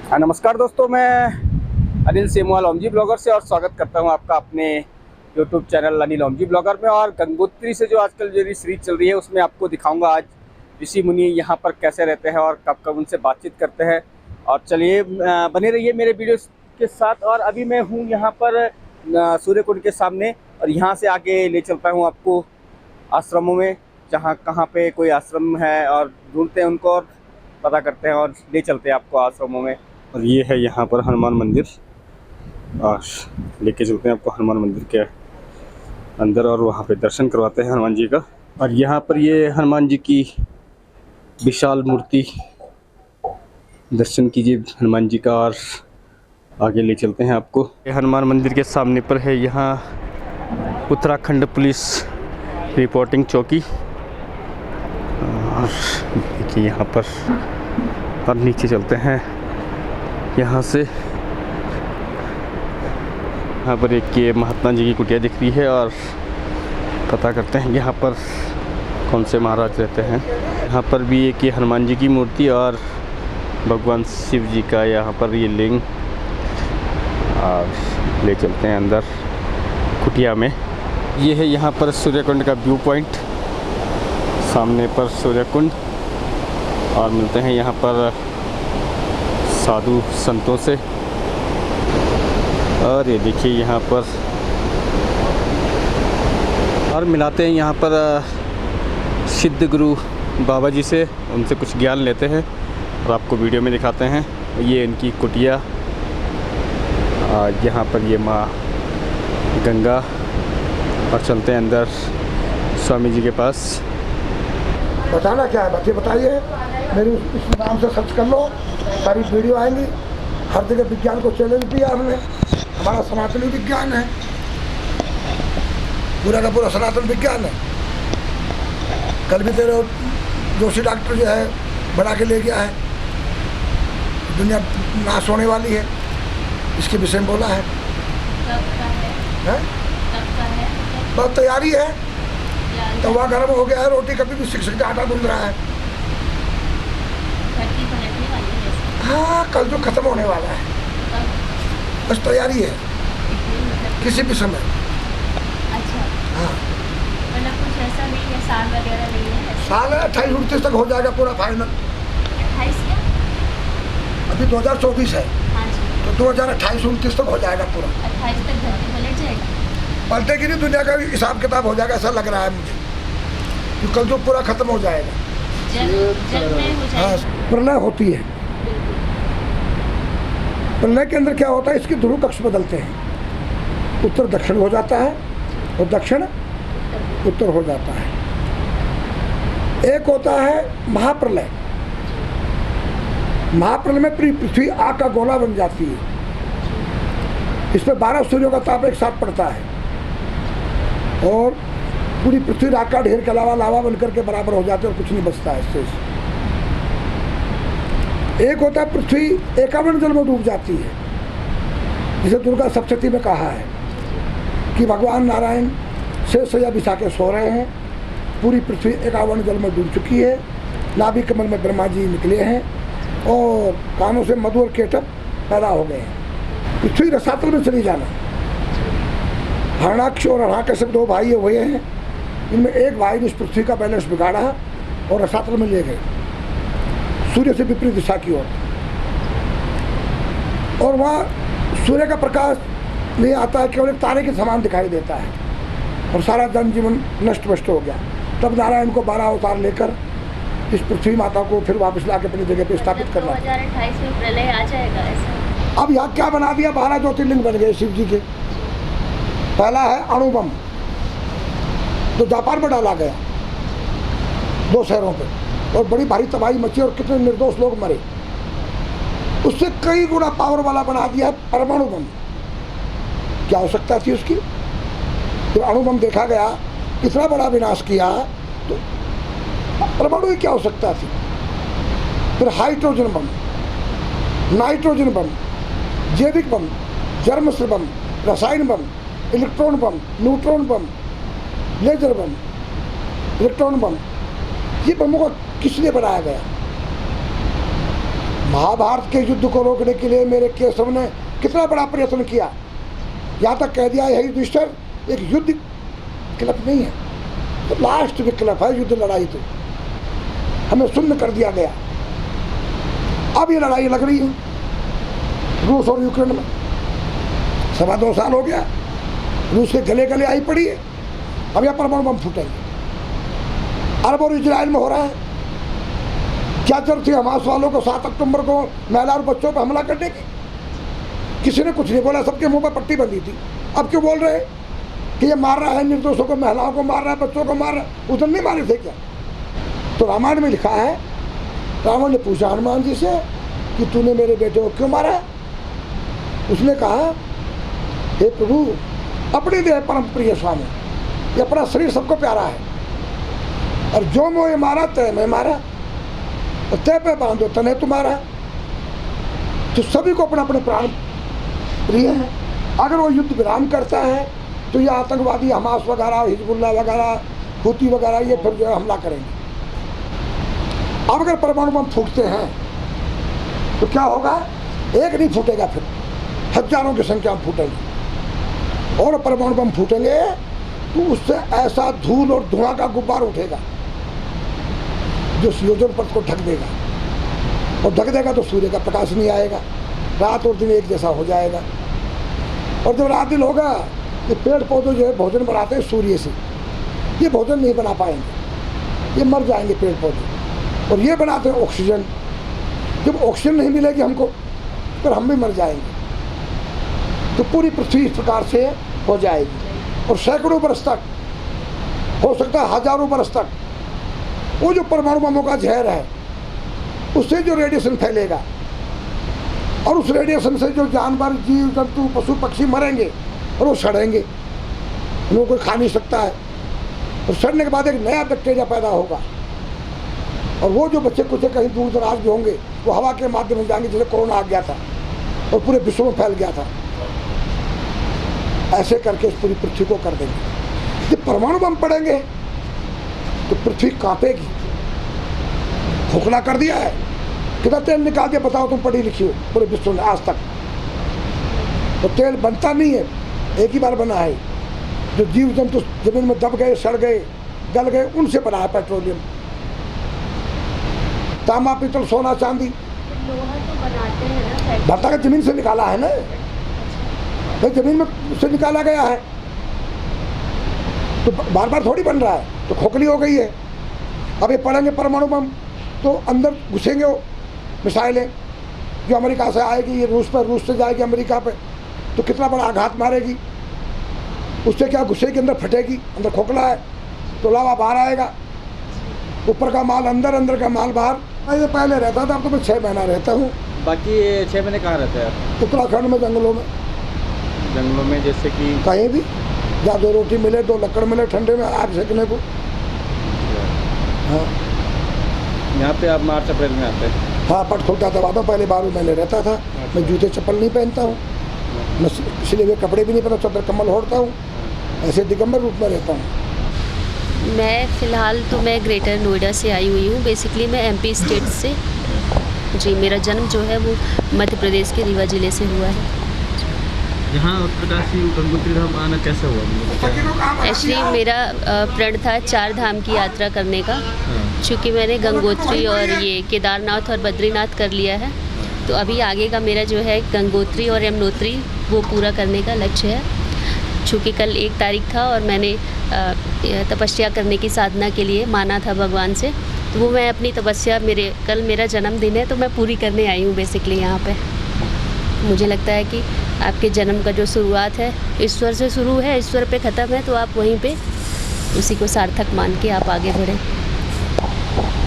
नमस्कार दोस्तों, मैं अनिल सेमवाल ओमजी ब्लॉगर से और स्वागत करता हूं आपका अपने YouTube channel Anil Omji blogger में। और गंगोत्री से जो आजकल जो सीरीज चल रही है उसमें आपको दिखाऊंगा आज ऋषि मुनि यहाँ पर कैसे रहते हैं और कब कब उनसे बातचीत करते हैं। और चलिए बने रहिए मेरे वीडियो के साथ। और अभी मैं हूँ यहाँ पर सूर्य कुंड के सामने और यहाँ से आगे ले चलता हूँ आपको आश्रमों में, जहाँ कहाँ पे कोई आश्रम है और ढूंढते हैं उनको और पता करते हैं और ले चलते हैं आपको आश्रमों में। और ये है यहाँ पर हनुमान मंदिर और लेके चलते हैं आपको हनुमान मंदिर के अंदर और वहाँ पे दर्शन करवाते हैं हनुमान जी का। और यहाँ पर ये हनुमान जी की विशाल मूर्ति दर्शन कीजिए हनुमान जी का और आगे ले चलते हैं आपको। ये हनुमान मंदिर के सामने पर है यहाँ उत्तराखंड पुलिस रिपोर्टिंग चौकी। और देखिए यहाँ पर और नीचे चलते हैं यहाँ से। यहाँ पर एक ये महात्मा जी की कुटिया दिख रही है और पता करते हैं यहाँ पर कौन से महाराज रहते हैं। यहाँ पर भी एक ये हनुमान जी की मूर्ति और भगवान शिव जी का यहाँ पर ये लिंग। और ले चलते हैं अंदर कुटिया में। ये है यहाँ पर सूर्यकुंड का व्यू पॉइंट, सामने पर सूर्यकुंड। और मिलते हैं यहाँ पर साधु संतों से। और ये देखिए यहाँ पर और मिलाते हैं यहाँ पर सिद्ध गुरु बाबा जी से, उनसे कुछ ज्ञान लेते हैं और आपको वीडियो में दिखाते हैं। ये इनकी कुटिया और यहाँ पर ये माँ गंगा। और चलते हैं अंदर स्वामी जी के पास। बताना क्या है बच्चे बताइए। मेरे इस नाम से सर्च कर लो, सारी वीडियो आएंगी। हर जगह विज्ञान को चैलेंज दिया हमने। हमारा सनातनी विज्ञान है, पूरा का पूरा सनातन विज्ञान है। कल भी तेरे जोशी डॉक्टर जो है बना के ले गया है, दुनिया नाश होने वाली है, इसके विषय में बोला है। बहुत तैयारी है, तवा गर्म हो गया है, रोटी कभी भी सिक सिक आटा गूंद रहा है। हाँ, कल जो खत्म होने वाला है, बस तैयारी है किसी भी समय। अच्छा। हाँ, मतलब कुछ ऐसा नहीं है, साल वगैरह नहीं है? साल 28-29 तक हो जाएगा पूरा फाइनल। 28 क्या? अभी 2024 है, हाँ जी। तो 2028-29 तक हो जाएगा पूरा। 28 तक धरती पलट जाएगा? पलटेगी नहीं, दुनिया का हिसाब किताब हो जाएगा, ऐसा लग रहा है मुझे। कि कल जो पूरा खत्म हो जाएगा। जल में हो हाँ, जाएगा। प्रलय होती है। प्रलय के अंदर क्या होता है, इसके ध्रुव कक्ष बदलते हैं। उत्तर दक्षिण हो जाता है और दक्षिण उत्तर हो जाता है। एक होता है महाप्रलय। महाप्रलय में पूरी पृथ्वी आग का गोला बन जाती है। इसमें 12 सूर्यों का ताप एक साथ पड़ता है और पूरी पृथ्वी राख का ढेर के अलावा लावा बनकर के बराबर हो जाते है और कुछ नहीं बचता है इससे। एक होता है पृथ्वी एकावन जल में डूब जाती है, जिसे दुर्गा सप्तशती में कहा है कि भगवान नारायण शेष सैया बिछा के सो रहे हैं। पूरी पृथ्वी एकावन जल में डूब चुकी है। नाभि कमल में ब्रह्मा जी निकले हैं और कानों से मधु और केटक पैदा हो गए हैं। पृथ्वी रसातल में चली जाना। हरणाक्ष और हरणाकश्यप 2 भाई हुए हैं। इनमें एक भाई ने इस पृथ्वी का बैलेंस बिगाड़ा और रसातल में ले गए, सूर्य से विपरीत दिशा की ओर। और वहाँ सूर्य का प्रकाश नहीं आता है, केवल एक तारे के समान दिखाई देता है और सारा जनजीवन नष्ट भ्रष्ट हो गया। तब नारायण को 12 अवतार लेकर इस पृथ्वी माता को फिर वापस ला के अपनी जगह पे स्थापित करना। 2028 में प्रलय आ जाएगा ऐसा? अब यहाँ क्या बना दिया, 12 ज्योतिर्लिंग बन गए शिव जी के। पहला है अणुबम, जो जापान में डाला गया 2 शहरों पे, और बड़ी भारी तबाही मची और कितने निर्दोष लोग मरे। उससे कई गुना पावर वाला बना दिया परमाणु बम। क्या हो सकता थी उसकी? तो अणु बम देखा गया कितना बड़ा विनाश किया, तो परमाणु क्या हो सकता थी? फिर हाइड्रोजन बम, नाइट्रोजन बम, जैविक बम, जर्मस्त्र बम, रसायन बम, इलेक्ट्रॉन बम, न्यूट्रॉन बम, लेजर बम, इलेक्ट्रॉन बम। ये बमों का किसलिए बनाया गया? महाभारत के युद्ध को रोकने के लिए मेरे केशव ने कितना बड़ा प्रयत्न किया, यहाँ तक कह दिया है युधिष्ठिर एक युद्ध विकल्प नहीं है, तो लास्ट विकल्प है युद्ध लड़ाई। तो हमें शून्य कर दिया गया। अब ये लड़ाई लग रही है रूस और यूक्रेन में, 2.25 साल हो गया, रूस के गले गले आई पड़ी है। अब यहाँ परमाणु बम फूटेंगे। अरब और इजराइल में हो रहा है। क्या जरूरत थी हमास वालों को 7 अक्टूबर को महिला और बच्चों पर हमला करने की? किसी ने कुछ नहीं बोला, सबके मुंह पर पट्टी बंधी थी। अब क्यों बोल रहे हैं कि ये मार रहा है निर्दोषों को, महिलाओं को मार रहा है, बच्चों को मार रहा है? उधर नहीं मारे थे क्या? तो रामायण में लिखा है, रावण ने पूछा हनुमान जी से कि तूने मेरे बेटे को क्यों मारा? उसने कहा हे प्रभु, अपनी देह परम प्रिय स्वामी, ये अपना शरीर सबको प्यारा है, और जो मोह मारा तय मैं मारा, और तय पे बांधो तने तुम्हारा। तो सभी को अपना अपने प्राण प्रिय है। अगर वो युद्ध विराम करता है तो ये आतंकवादी हमास वगैरह, हिजबुल्लाह वगैरह, हुती वगैरह, ये फिर जो है हमला करेंगे। अब अगर परमाणु बम फूटते हैं तो क्या होगा? एक नहीं फूटेगा, फिर हजारों की संख्या में फूटेंगे। और परमाणु बम फूटेंगे तो उससे ऐसा धूल और धुआं का गुब्बार उठेगा जो योजन पथ को ढक देगा, और ढक देगा तो सूर्य का प्रकाश नहीं आएगा, रात और दिन एक जैसा हो जाएगा। और जब रात दिन होगा, ये पेड़ पौधे जो है भोजन बनाते हैं सूर्य से, ये भोजन नहीं बना पाएंगे, ये मर जाएंगे पेड़ पौधे। और ये बनाते हैं ऑक्सीजन। जब ऑक्सीजन नहीं मिलेगी हमको, फिर हम भी मर जाएंगे। तो पूरी पृथ्वी इस प्रकार से हो जाएगी, और सैकड़ों बरस तक, हो सकता है हजारों बरस तक, वो जो परमाणु बमों का जहर है उससे जो रेडिएशन फैलेगा, और उस रेडिएशन से जो जानवर, जीव जंतु, पशु पक्षी मरेंगे और वो सड़ेंगे, उनको कोई खा नहीं सकता है। और सड़ने के बाद एक नया बैक्टीरिया पैदा होगा, और वो जो बच्चे कुछ कहीं दूर दराज भी होंगे वो हवा के माध्यम से जाएंगे, जैसे कोरोना आ गया था और पूरे विश्व में फैल गया था। ऐसे करके इस पूरी पृथ्वी को कर देंगे। जब परमाणु बम पड़ेंगे तो पृथ्वी कांपेगी। खोखला कर दिया है, कितना तेल निकाल दिया बताओ, तुम पढ़ी लिखी हो पूरे विश्व में आज तक। तो तेल बनता नहीं है, एक ही बार बना है। जो जीव जंतु जमीन में दब गए, सड़ गए, गल गए, उनसे बना है पेट्रोलियम। तांबा, पीतल, सोना, चांदी, लोहा तो बनाते हैं ना, बनता का जमीन से निकाला है ना, भाई जमीन में से निकाला गया है, तो बार बार थोड़ी बन रहा है। तो खोखली हो गई है। अब ये पड़ेंगे परमाणु बम तो अंदर घुसेंगे वो मिसाइलें जो अमेरिका से आएगी, ये रूस पर, रूस से जाएगी अमेरिका पे, तो कितना बड़ा आघात मारेगी। उससे क्या घुसेगी, अंदर फटेगी, अंदर खोखला है तो लावा बाहर आएगा, ऊपर का माल अंदर, अंदर का माल बाहर। मैं पहले रहता था, अब तो मैं 6 महीना रहता हूँ। बाकी 6 महीने कहाँ रहते हैं आप? उत्तराखंड में, जंगलों में। जंगलों में जैसे कि कहीं भी जहाँ 2 रोटी मिले, 2 लकड़ मिले, ठंडे में आग सेकने को। हाँ, यहाँ पे आप मार्च अप्रैल में आते हैं? हाँ, पट खुलता था बाद में, पहले 12 महीने रहता था। मैं जूते चप्पल नहीं पहनता हूँ, मैं सिले हुए कपड़े भी नहीं पहनता, चादर कम्बल ओढ़ता हूँ, ऐसे दिगंबर रूप में रहता हूँ। मैं फ़िलहाल तो मैं ग्रेटर नोएडा से आई हुई हूँ। बेसिकली मैं एमपी स्टेट से, जी मेरा जन्म जो है वो मध्य प्रदेश के रीवा ज़िले से हुआ है। यहाँ उत्तरकाशी गंगोत्री धाम आना कैसे हुआ? एक्चुअली मेरा प्रण था 4 धाम की यात्रा करने का। चूँकि मैंने गंगोत्री और ये केदारनाथ और बद्रीनाथ कर लिया है, तो अभी आगे का मेरा जो है गंगोत्री और यमुनोत्री वो पूरा करने का लक्ष्य है। चूँकि कल 1 तारीख था और मैंने तपस्या करने की साधना के लिए माना था भगवान से, तो वो मैं अपनी तपस्या, कल मेरा जन्मदिन है तो मैं पूरी करने आई हूँ बेसिकली यहाँ पे। मुझे लगता है कि आपके जन्म का जो शुरुआत है ईश्वर से शुरू है, ईश्वर पे ख़त्म है, तो आप वहीं पे उसी को सार्थक मान के आप आगे बढ़ें।